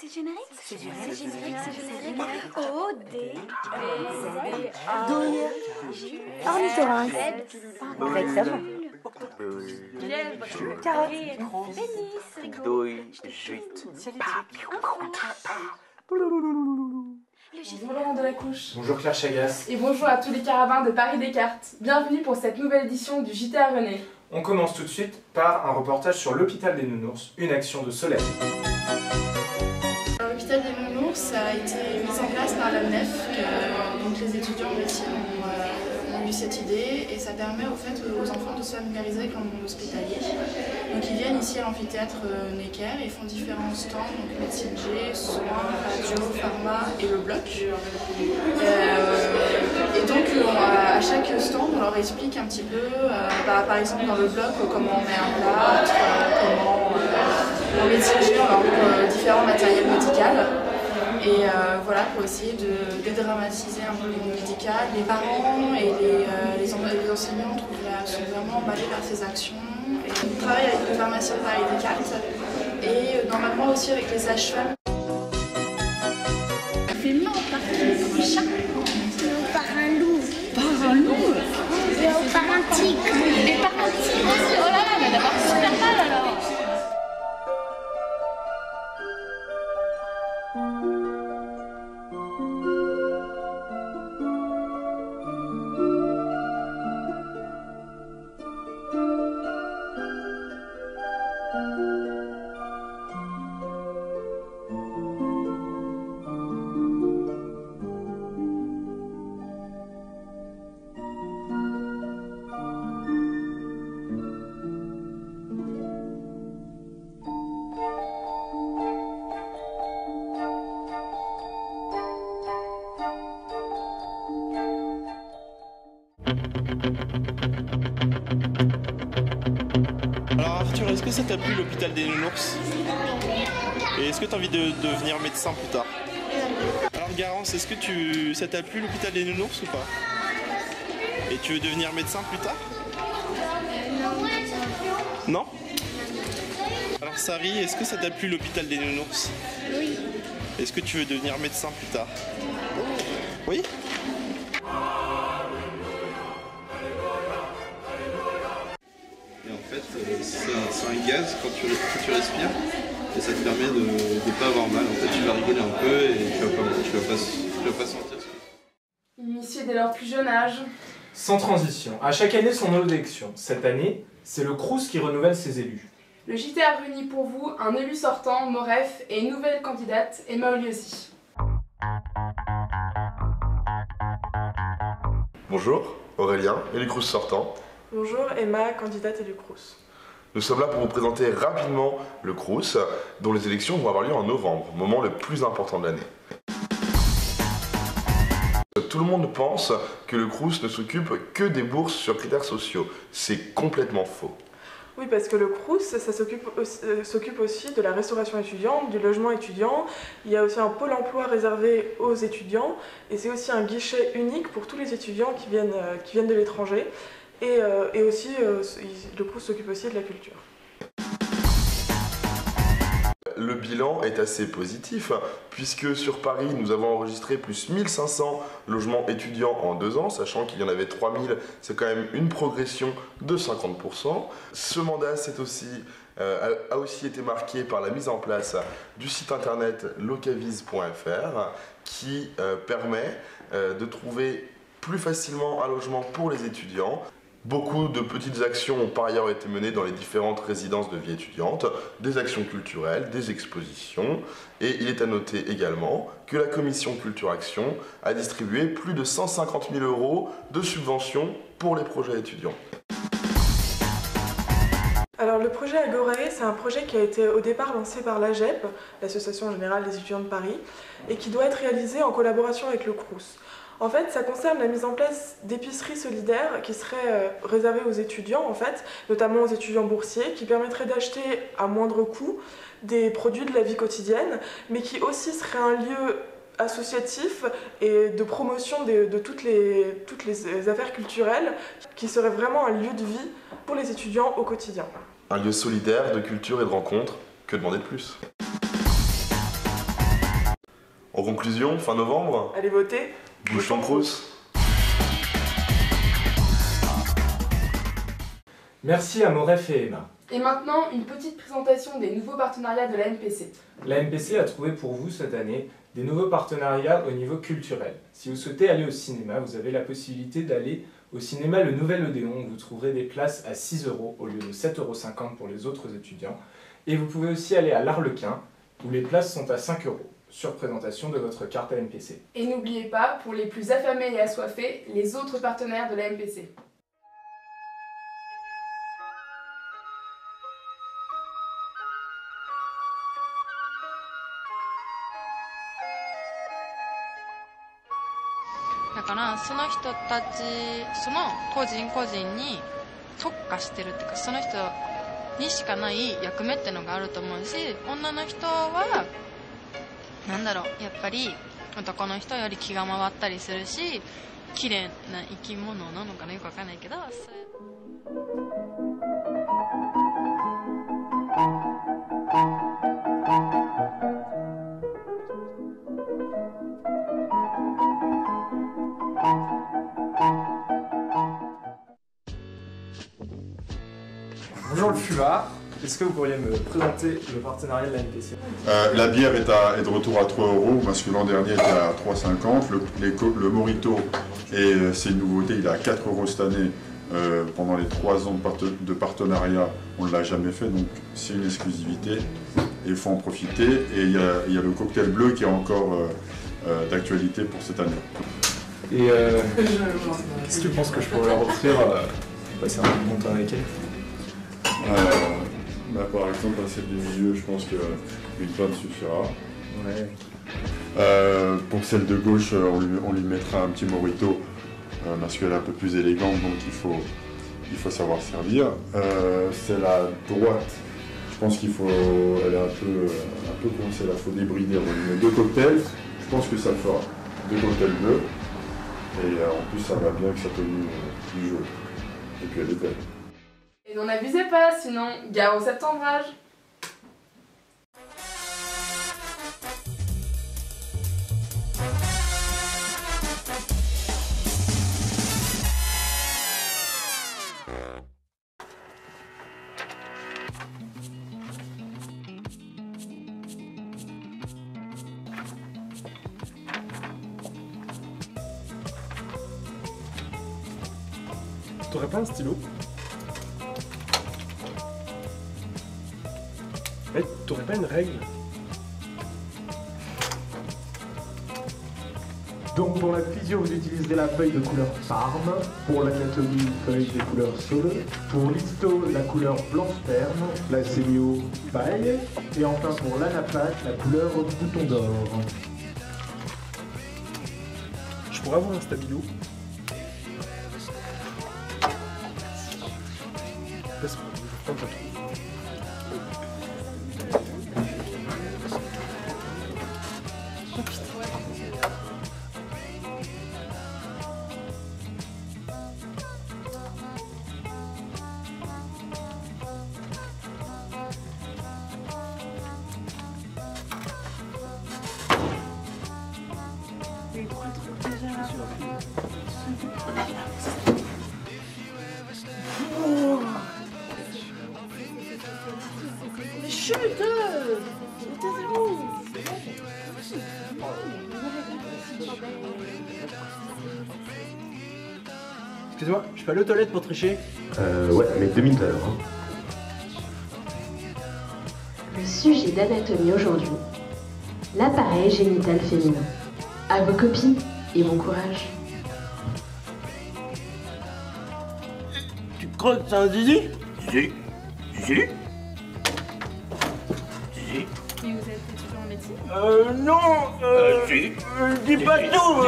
C'est générique. C'est générique. C'est générique. Douille. Ornithorynque. Vexation. Carotte. Pénis. Douille. Jute. Bonjour Laurent Delacouche. Bonjour Claire Chagas. Et bonjour à tous les caravans de Paris Descartes. Bienvenue pour cette nouvelle édition du JT à René. On commence tout de suite par un reportage sur l'hôpital des Nounours, une action de Soleil. L'hôpital des Nounours a été mis en place par l'AMNEF, donc les étudiants en médecine ont eu cette idée et ça permet aux enfants de se familiariser avec le monde hospitalier. Donc ils viennent ici à l'amphithéâtre Necker et font différents stands, donc médecine G, soins, radio, pharma et le bloc. Et donc à chaque stand on leur explique un petit peu, par exemple dans le bloc comment on met un plâtre, comment en médecine G on leur montre différents matériels médicaux. Et voilà, pour essayer de dédramatiser un peu le monde médical. Les parents et les enseignants sont vraiment emballés par ces actions. Et on travaille avec le pharmacien de Paris Descartes et normalement aussi avec les sages-femmes. C'est mort par un chat. Non, par un loup. Par un loup? Non, par un tigre. Et par un tigre aussi. Oh là là, mais d'abord super mal alors. Alors Arthur, est-ce que ça t'a plu l'hôpital des Nounours? Et est-ce que tu as envie de devenir médecin plus tard? Alors Garance, est-ce que ça t'a plu l'hôpital des Nounours ou pas? Et tu veux devenir médecin plus tard? Non. Alors Sari, est-ce que ça t'a plu l'hôpital des Nounours? Oui. Est-ce que tu veux devenir médecin plus tard? Oui. Et en fait, c'est un gaz quand tu respires et ça te permet de ne pas avoir mal. En fait, tu vas rigoler un peu et tu vas pas sentir ce que... Initié dès leur plus jeune âge. Sans transition, à chaque année son élection. Cette année, c'est le Crous qui renouvelle ses élus. Le JT a réuni pour vous un élu sortant, Moref, et une nouvelle candidate, Emma Oliosi. Bonjour, Aurélien, élu Crous sortant. Bonjour, Emma, candidate élu Crous. Nous sommes là pour vous présenter rapidement le Crous, dont les élections vont avoir lieu en novembre, moment le plus important de l'année. Tout le monde pense que le Crous ne s'occupe que des bourses sur critères sociaux. C'est complètement faux. Oui, parce que le Crous, ça s'occupe aussi de la restauration étudiante, du logement étudiant. Il y a aussi un pôle emploi réservé aux étudiants et c'est aussi un guichet unique pour tous les étudiants qui viennent de l'étranger. Et aussi, le Crous s'occupe aussi de la culture. Le bilan est assez positif, puisque sur Paris, nous avons enregistré plus 1500 logements étudiants en 2 ans, sachant qu'il y en avait 3000, c'est quand même une progression de 50%. Ce mandat a aussi été marqué par la mise en place du site internet locavis.fr, qui permet de trouver plus facilement un logement pour les étudiants. Beaucoup de petites actions ont par ailleurs été menées dans les différentes résidences de vie étudiante, des actions culturelles, des expositions, et il est à noter également que la commission Culture Action a distribué plus de 150 000 € de subventions pour les projets étudiants. Alors le projet Agorae, c'est un projet qui a été au départ lancé par l'AGEP, l'Association Générale des Étudiants de Paris, et qui doit être réalisé en collaboration avec le Crous. En fait, ça concerne la mise en place d'épiceries solidaires qui seraient réservées aux étudiants, en fait, notamment aux étudiants boursiers, qui permettraient d'acheter à moindre coût des produits de la vie quotidienne, mais qui aussi seraient un lieu associatif et de promotion de toutes les affaires culturelles, qui serait vraiment un lieu de vie pour les étudiants au quotidien. Un lieu solidaire de culture et de rencontre, que demander de plus? En conclusion, fin novembre, Allez voter. bouge ton Crous. Merci à Moref et Emma. Et maintenant, une petite présentation des nouveaux partenariats de la MPC. La MPC a trouvé pour vous cette année des nouveaux partenariats au niveau culturel. Si vous souhaitez aller au cinéma, vous avez la possibilité d'aller au cinéma Le Nouvel Odéon, où vous trouverez des places à 6 € au lieu de 7,50 € pour les autres étudiants. Et vous pouvez aussi aller à l'Arlequin, où les places sont à 5 €, sur présentation de votre carte à MPC. Et n'oubliez pas, pour les plus affamés et assoiffés, les autres partenaires de la MPC.その人たち、その個人個人に特化してるっていうか、その人にしかない役目ってのがあると思うし、女の人はなんだろう、やっぱり男の人より気が回ったりするし、綺麗な生き物なのかな、よくわかんないけど。Bonjour le Fumard, est-ce que vous pourriez me présenter le partenariat de la MPC? La bière est de retour à 3 €, parce que l'an dernier était à 3,50 €. Le Morito, c'est une nouveauté, il est à 4 € cette année. Pendant les 3 ans de partenariat, on ne l'a jamais fait, donc c'est une exclusivité et il faut en profiter. Et il y a le cocktail bleu qui est encore d'actualité pour cette année. Et qu'est-ce que tu penses que je pourrais leur offrir pour passer un bon temps avec elle? Par exemple, à celle du milieu, je pense qu'une panne suffira. Ouais. Pour celle de gauche, on lui mettra un petit Morito, parce qu'elle est un peu plus élégante, donc il faut savoir servir. Celle à droite, je pense elle est un peu coincée, il faut débrider. On lui met 2 cocktails, je pense que ça le fera. 2 cocktails bleus, et en plus ça va bien avec sa tenue du jeu. Et puis elle est belle. Et n'en abusez pas, sinon, gare au septembrage. T'aurais pas un stylo? T'aurais pas une règle? Donc pour la physio, vous utiliserez la feuille de couleur Parme, pour l'anatomie, une feuille des couleurs Sole, pour l'histo, la couleur blanc sperme, la sémio, paille, et enfin pour l'anapath, la couleur bouton d'or. Je pourrais avoir un stabilo? Laisse-moi, je prends pas trop. Mais chut, Excuse-moi, je peux aller aux toilettes pour tricher? Ouais, mais 2 minutes alors. Hein. Le sujet d'anatomie aujourd'hui, l'appareil génital féminin. À vos copines et bon courage. Tu crois que c'est un zizi? Zizi? Zizi? Zizi? Et vous êtes étudiant en médecine? Non, si. Dis pas tout,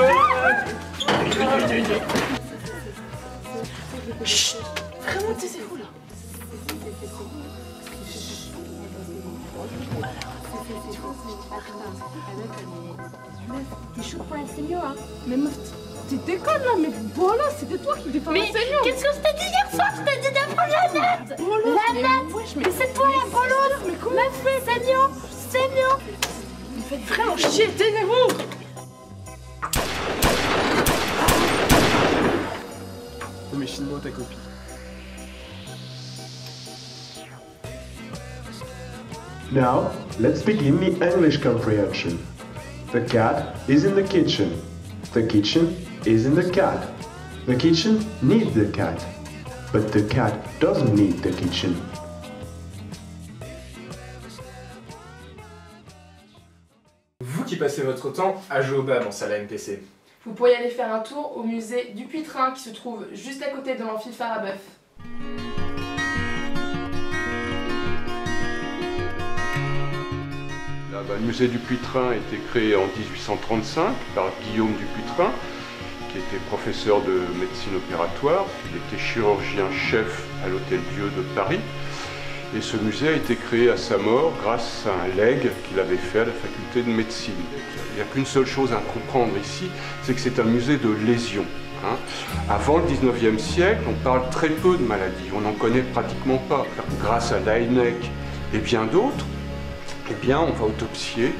Chut, vraiment, c'est fou là. T'es chaude pour la sémio, hein? Mais meuf, tu déconnes là, mais voilà, c'était toi qui défends la sémio. Qu'est-ce que je t'ai dit hier soir? Je t'ai dit de prendre la natte. La natte. Mais c'est toi la brelotte. Mais comment? Sémio. faites vraiment chier, taisez-vous! Mais chine-moi ta copie. Now, let's begin the English comprehension. The cat is in the kitchen. The kitchen is in the cat. The kitchen needs the cat. But the cat doesn't need the kitchen. Vous qui passez votre temps à jouer au BAM en salle AMPC. Vous pourriez aller faire un tour au musée du Puy-Train qui se trouve juste à côté de l'amphi Farabeuf. Le musée du Puy-Train a été créé en 1835 par Guillaume du Puy-Train, qui était professeur de médecine opératoire. Il était chirurgien-chef à l'Hôtel-Dieu de Paris. Et ce musée a été créé à sa mort grâce à un legs qu'il avait fait à la faculté de médecine. Il n'y a qu'une seule chose à comprendre ici, c'est que c'est un musée de lésions. Avant le 19e siècle, on parle très peu de maladies, on n'en connaît pratiquement pas. Grâce à Laennec et bien d'autres, eh bien, on va autopsier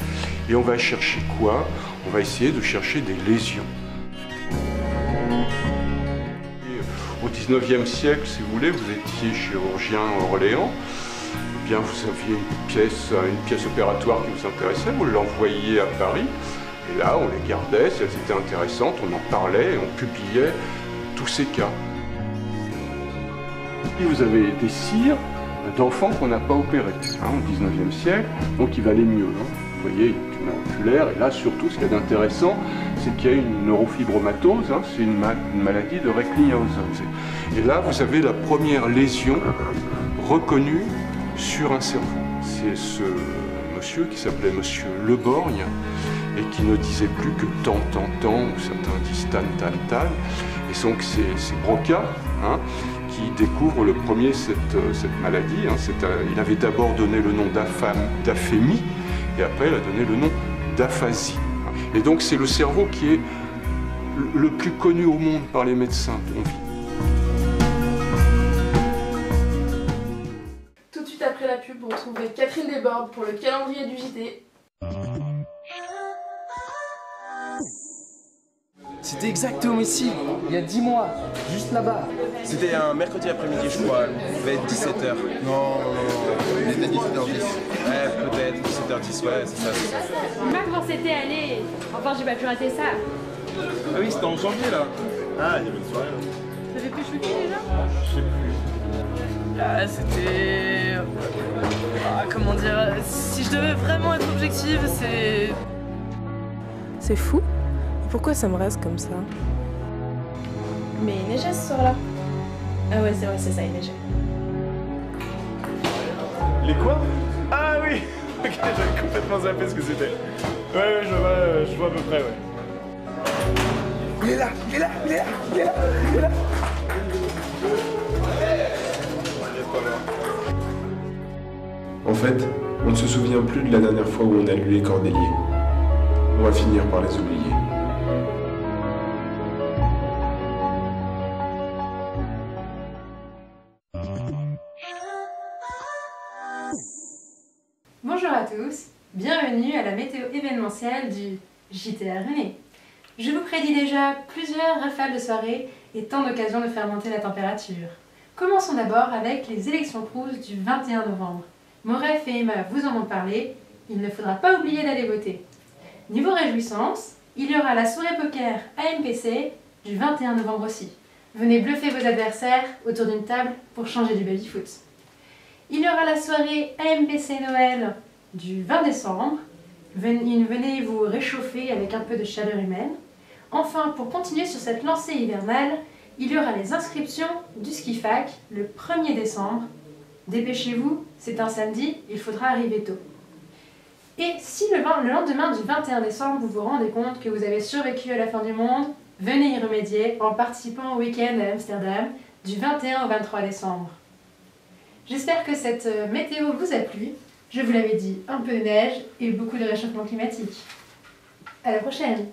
et on va chercher quoi? On va essayer de chercher des lésions. Au 19e siècle, si vous voulez, vous étiez chirurgien à Orléans, eh bien, vous aviez une pièce opératoire qui vous intéressait, vous l'envoyiez à Paris, et là, on les gardait, si elles étaient intéressantes, on en parlait et on publiait tous ces cas. Et vous avez des cires d'enfants qu'on n'a pas opérés au 19e siècle, donc il valait mieux. Vous voyez, une tumeur oculaire, et là surtout ce qu'il y a d'intéressant, c'est qu'il y a une neurofibromatose, c'est une maladie de Reckling-Hausen. Et là, vous avez la première lésion reconnue sur un cerveau. C'est ce monsieur qui s'appelait monsieur Leborgne, et qui ne disait plus que tant, ou certains disent tan. Et donc c'est Broca, qui découvre le premier cette maladie. Il avait d'abord donné le nom d'aphémie, et après il a donné le nom d'aphasie. Et donc c'est le cerveau qui est le plus connu au monde par les médecins. Tout de suite après la pub, vous retrouverez Catherine Desbordes pour le calendrier du JT. C'était exactement ici, il y a 10 mois, juste là-bas. C'était un mercredi après-midi, je crois, il devait être 17h. Non, il était 17h10. Ouais, peut-être, 17h10, ouais, c'est ça. Même quand c'était allé, enfin j'ai pas pu rater ça. Ah oui, c'était en janvier là. Ah, il y avait une soirée là. T'avais pu shooter déjà? Je sais plus. Là, c'était... comment dire... Si je devais vraiment être objective, c'est... C'est fou. Pourquoi ça me reste comme ça? Mais il neigeait ce soir-là. Ah ouais, c'est vrai, c'est ça, il neigeait. Les quoi? Ah oui. Ok, j'avais complètement zappé ce que c'était. Ouais, je vois à peu près, ouais. Il est là. En fait, on ne se souvient plus de la dernière fois où on a lu les Cordeliers. On va finir par les oublier. Bonjour à tous, bienvenue à la météo événementielle du JT René. Je vous prédis déjà plusieurs rafales de soirée et tant d'occasions de faire monter la température. Commençons d'abord avec les élections Crous du 21 novembre. Moref et Emma vous en ont parlé, il ne faudra pas oublier d'aller voter. Niveau réjouissance, il y aura la soirée poker AMPC du 21 novembre aussi. Venez bluffer vos adversaires autour d'une table pour changer du baby-foot. Il y aura la soirée AMPC Noël du 20 décembre. Venez vous réchauffer avec un peu de chaleur humaine. Enfin, pour continuer sur cette lancée hivernale, il y aura les inscriptions du ski-fac le 1er décembre. Dépêchez-vous, c'est un samedi, il faudra arriver tôt. Et si le lendemain du 21 décembre, vous vous rendez compte que vous avez survécu à la fin du monde, venez y remédier en participant au week-end à Amsterdam du 21 au 23 décembre. J'espère que cette météo vous a plu. Je vous l'avais dit, un peu de neige et beaucoup de réchauffement climatique. À la prochaine.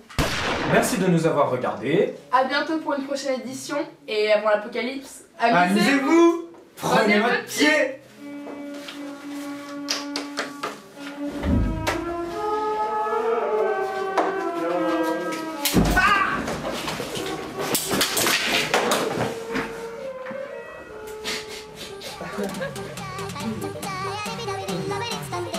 Merci de nous avoir regardés. A bientôt pour une prochaine édition et avant l'apocalypse, amusez-vous. Prenez votre pied. Thank you.